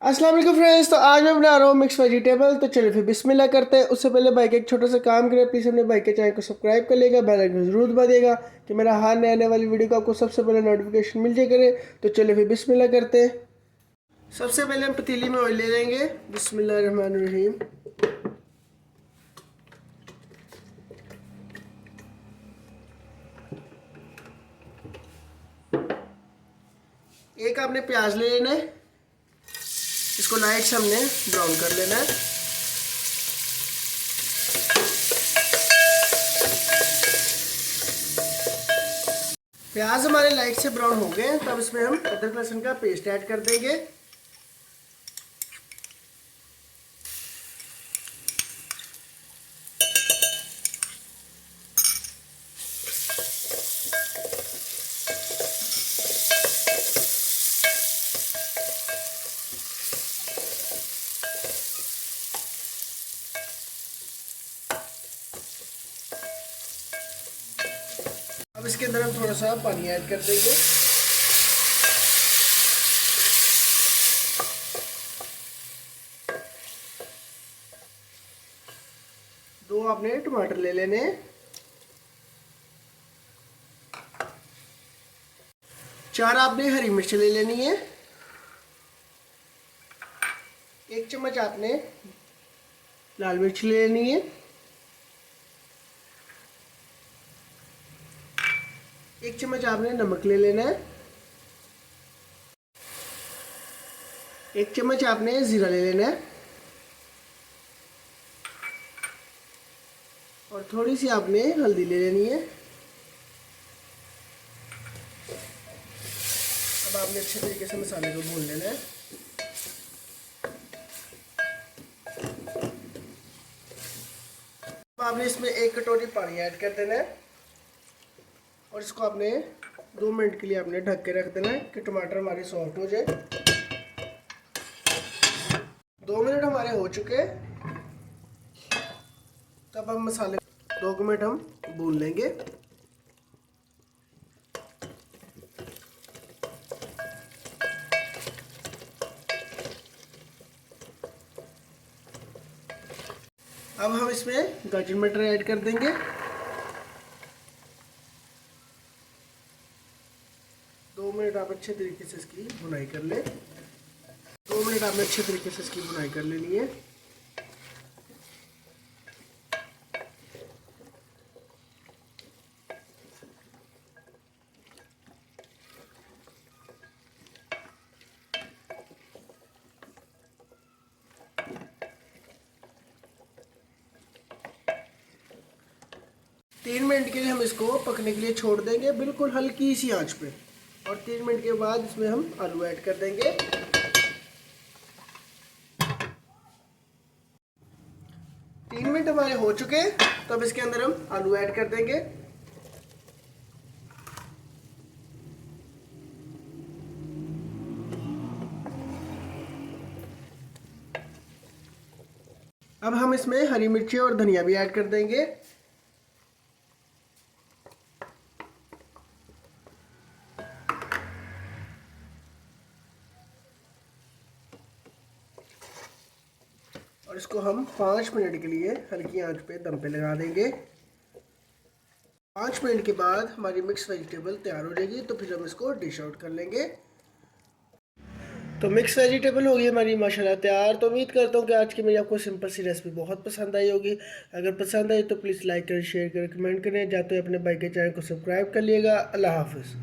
अस्सलाम वालेकुम फ्रेंड्स। तो आज मैं बना रहा हूँ मिक्स वेजिटेबल। तो चलिए फिर बिस्मिल्लाह करते हैं। उससे पहले भाई का एक छोटा सा काम करें, प्लीज़ अपने भाई के चैनल को सब्सक्राइब कर लेगा, बेल आइकन जरूर दबा देगा कि मेरा हर नए आने वाली वीडियो का आपको सबसे पहले नोटिफिकेशन मिल जाए करे। तो चलिए फिर बिस्मिल्लाह करते हैं। सबसे पहले हम पतीली में ऑयल ले लेंगे। बिस्मिल्लाहिर्रहमानिर्रहीम। एक आपने प्याज ले लेना है, इसको लाइट से हमने ब्राउन कर लेना है। प्याज हमारे लाइट से ब्राउन हो गए, तब इसमें हम अदरक लहसुन का पेस्ट ऐड कर देंगे। अब इसके अंदर हम थोड़ा सा पानी ऐड कर देंगे। दो आपने टमाटर ले लेने, 4 आपने हरी मिर्च ले लेनी है, 1 चम्मच आपने लाल मिर्च ले लेनी है, 1 चम्मच आपने नमक ले लेना है, 1 चम्मच आपने ज़ीरा ले लेना है और थोड़ी सी आपने हल्दी ले लेनी है। अब आपने अच्छे तरीके से मसाले को भून लेना है। अब आपने इसमें 1 कटोरी पानी ऐड कर देना है और इसको आपने 2 मिनट के लिए आपने ढक के रख देना है कि टमाटर हमारे सॉफ्ट हो जाए। 2 मिनट हमारे हो चुके, तब हम मसाले 2 मिनट हम भून लेंगे। अब हम इसमें गाजर मटर ऐड कर देंगे। 2 मिनट आप अच्छे तरीके से इसकी भुनाई कर लें। 2 मिनट आपने अच्छे तरीके से इसकी भुनाई कर लेनी है। तीन मिनट के लिए हम इसको पकने के लिए छोड़ देंगे, बिल्कुल हल्की सी आंच पे। और 3 मिनट के बाद इसमें हम आलू ऐड कर देंगे। 3 मिनट हमारे हो चुके, तो अब इसके अंदर हम आलू ऐड कर देंगे। अब हम इसमें हरी मिर्ची और धनिया भी ऐड कर देंगे। और इसको हम 5 मिनट के लिए हल्की आंच पे दम पे लगा देंगे। 5 मिनट के बाद हमारी मिक्स वेजिटेबल तैयार हो जाएगी, तो फिर हम इसको डिश आउट कर लेंगे। तो मिक्स वेजिटेबल होगी हमारी माशाल्लाह तैयार। तो उम्मीद करता हूँ कि आज की मेरी आपको सिंपल सी रेसिपी बहुत पसंद आई होगी। अगर पसंद आई तो प्लीज़ लाइक करें, शेयर करें, कमेंट करें। जाते हुए अपने भाई के चैनल को सब्सक्राइब कर लिएगा। अल्लाह हाफिज़।